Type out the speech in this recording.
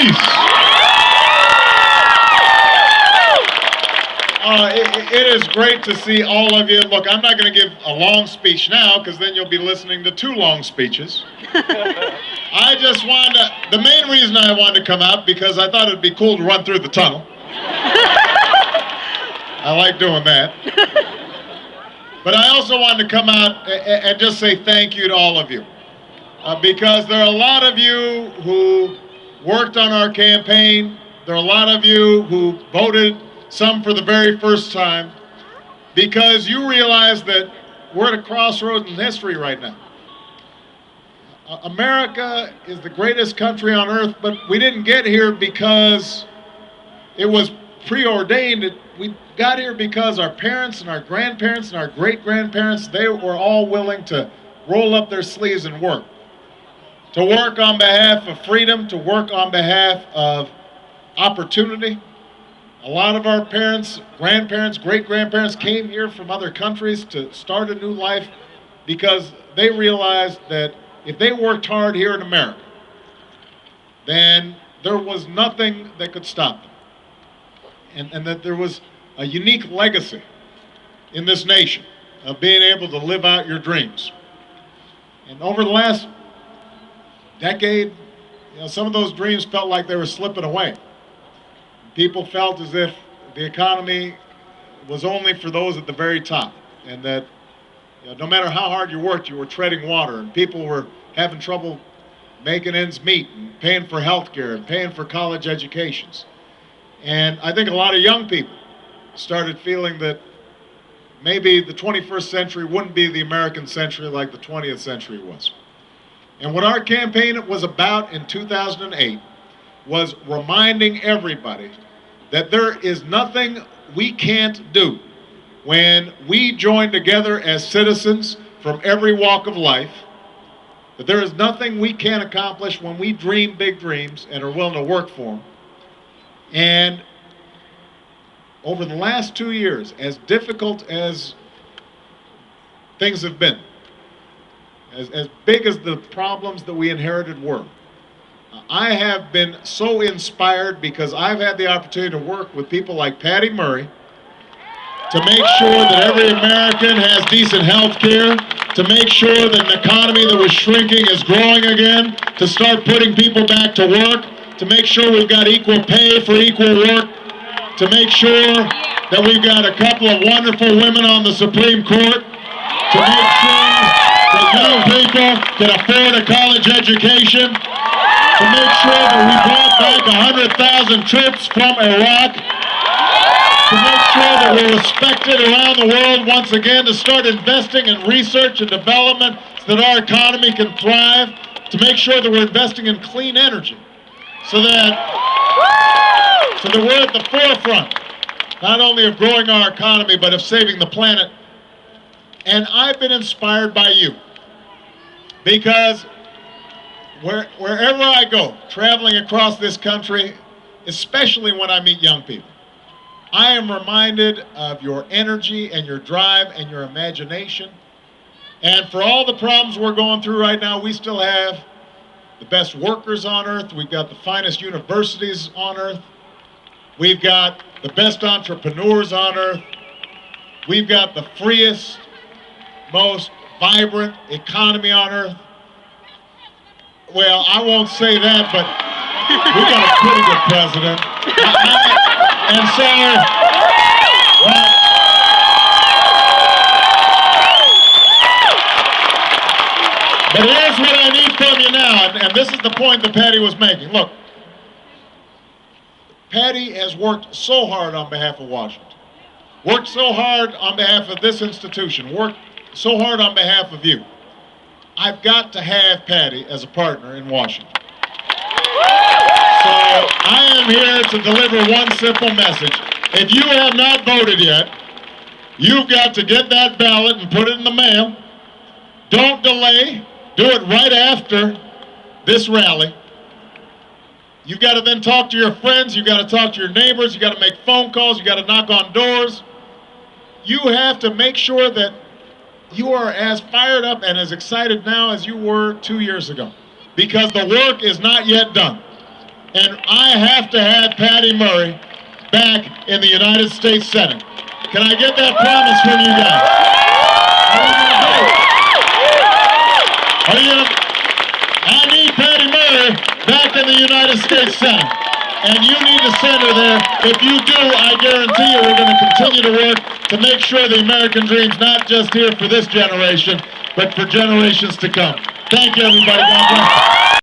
peace. It is great to see all of you. Look, I'm not going to give a long speech now because then you'll be listening to two long speeches. I just wanted to, the main reason I wanted to come out because I thought it'd be cool to run through the tunnel. I like doing that. But I also wanted to come out and just say thank you to all of you. Because there are a lot of you who worked on our campaign. There are a lot of you who voted, some for the very first time, because you realize that we're at a crossroads in history right now. America is the greatest country on earth, but we didn't get here because it was preordained. We got here because our parents and our grandparents and our great-grandparents, they were all willing to roll up their sleeves and work. To work on behalf of freedom, to work on behalf of opportunity. A lot of our parents, grandparents, great-grandparents came here from other countries to start a new life because they realized that if they worked hard here in America, then there was nothing that could stop them. And that there was a unique legacy in this nation of being able to live out your dreams. And over the last decade, some of those dreams felt like they were slipping away. People felt as if the economy was only for those at the very top, and that no matter how hard you worked, you were treading water, and people were having trouble making ends meet, and paying for health care, and paying for college educations. And I think a lot of young people started feeling that maybe the 21st century wouldn't be the American century like the 20th century was. And what our campaign was about in 2008 was reminding everybody that there is nothing we can't do when we join together as citizens from every walk of life, that there is nothing we can't accomplish when we dream big dreams and are willing to work for them. And over the last 2 years, as difficult as things have been, as big as the problems that we inherited were, I have been so inspired because I've had the opportunity to work with people like Patty Murray to make sure that every American has decent health care, to make sure that an economy that was shrinking is growing again, to start putting people back to work, to make sure we've got equal pay for equal work, to make sure that we've got a couple of wonderful women on the Supreme Court, to make sure that young people can afford a college education, to make sure that we brought back 100,000 troops from Iraq, to make sure that we're respected around the world once again, to start investing in research and development so that our economy can thrive, to make sure that we're investing in clean energy so that we're at the forefront, not only of growing our economy, but of saving the planet. And I've been inspired by you because wherever I go, traveling across this country, especially when I meet young people, I am reminded of your energy and your drive and your imagination. And for all the problems we're going through right now, we still have the best workers on earth. We've got the finest universities on earth. We've got the best entrepreneurs on earth. We've got the freest, most vibrant economy on earth. Well, I won't say that, but we've got a pretty good president. And so, but here's what I need from you now, and this is the point that Patty was making. Look, Patty has worked so hard on behalf of Washington, worked so hard on behalf of this institution, worked so hard on behalf of you. I've got to have Patty as a partner in Washington. So I am here to deliver one simple message. If you have not voted yet, you've got to get that ballot and put it in the mail. Don't delay. Do it right after this rally. You've got to then talk to your friends. You've got to talk to your neighbors. You've got to make phone calls. You've got to knock on doors. You have to make sure that you are as fired up and as excited now as you were 2 years ago, because the work is not yet done. and I have to have Patty Murray back in the United States Senate. Can I get that promise from you guys? I need Patty Murray back in the United States Senate. And you need to send her there. If you do, I guarantee you we're going to continue to work to make sure the American dream's not just here for this generation, but for generations to come. Thank you, everybody. God bless you.